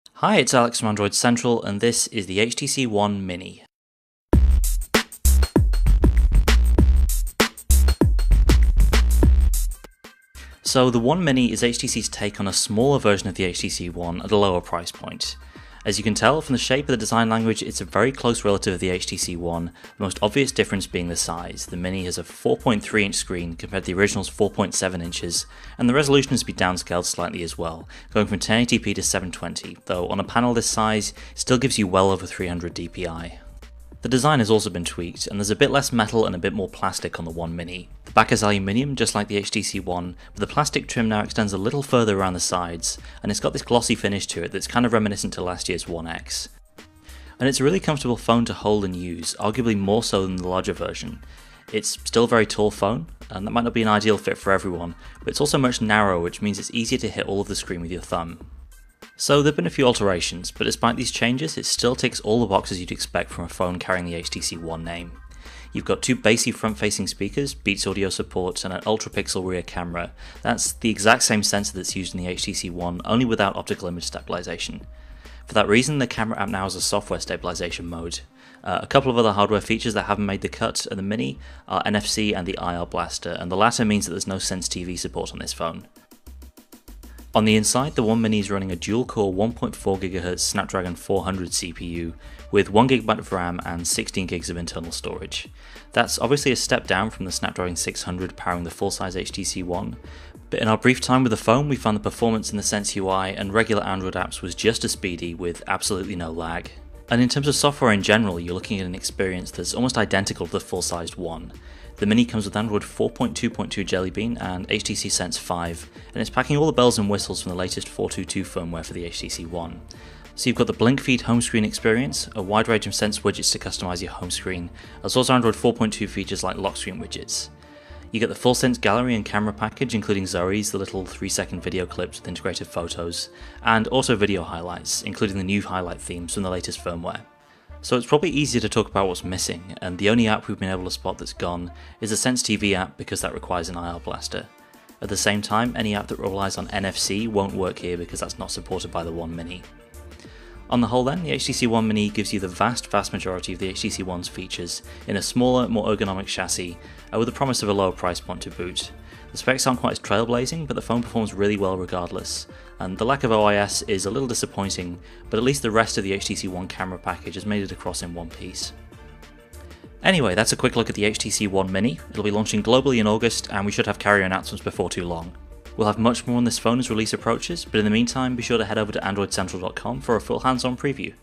Hi, it's Alex from Android Central, and this is the HTC One Mini. So the One Mini is HTC's take on a smaller version of the HTC One at a lower price point. As you can tell from the shape of the design language, it's a very close relative of the HTC One, the most obvious difference being the size. The Mini has a 4.3 inch screen compared to the original's 4.7 inches, and the resolution has been downscaled slightly as well, going from 1080p to 720, though on a panel this size, it still gives you well over 300 dpi. The design has also been tweaked, and there's a bit less metal and a bit more plastic on the One Mini. The back is aluminium, just like the HTC One, but the plastic trim now extends a little further around the sides, and it's got this glossy finish to it that's kind of reminiscent to last year's One X. And it's a really comfortable phone to hold and use, arguably more so than the larger version. It's still a very tall phone, and that might not be an ideal fit for everyone, but it's also much narrower, which means it's easier to hit all of the screen with your thumb. So there have been a few alterations, but despite these changes, it still ticks all the boxes you'd expect from a phone carrying the HTC One name. You've got two bassy front-facing speakers, Beats audio support, and an ultra-pixel rear camera. That's the exact same sensor that's used in the HTC One, only without optical image stabilization. For that reason, the camera app now has a software stabilization mode. A couple of other hardware features that haven't made the cut at the Mini are NFC and the IR blaster, and the latter means that there's no Sense TV support on this phone. On the inside, the One Mini is running a dual-core 1.4GHz Snapdragon 400 CPU with 1GB of RAM and 16GB of internal storage. That's obviously a step down from the Snapdragon 600 powering the full-size HTC One, but in our brief time with the phone we found the performance in the Sense UI and regular Android apps was just as speedy with absolutely no lag. And in terms of software in general, you're looking at an experience that's almost identical to the full-sized One. The Mini comes with Android 4.2.2 Jelly Bean and HTC Sense 5, and it's packing all the bells and whistles from the latest 4.2.2 firmware for the HTC One. So you've got the blink feed home screen experience, a wide range of Sense widgets to customize your home screen, as well as Android 4.2 features like lock screen widgets. You get the full Sense gallery and camera package, including Zoe's, the little 3-second video clips with integrated photos, and also video highlights, including the new highlight themes from the latest firmware. So it's probably easier to talk about what's missing, and the only app we've been able to spot that's gone is the Sense TV app because that requires an IR blaster. At the same time, any app that relies on NFC won't work here because that's not supported by the One Mini. On the whole then, the HTC One Mini gives you the vast majority of the HTC One's features in a smaller, more ergonomic chassis, with the promise of a lower price point to boot. The specs aren't quite as trailblazing, but the phone performs really well regardless, and the lack of OIS is a little disappointing, but at least the rest of the HTC One camera package has made it across in one piece. Anyway, that's a quick look at the HTC One Mini. It'll be launching globally in August, and we should have carrier announcements before too long. We'll have much more on this phone as release approaches, but in the meantime be sure to head over to AndroidCentral.com for a full hands-on preview.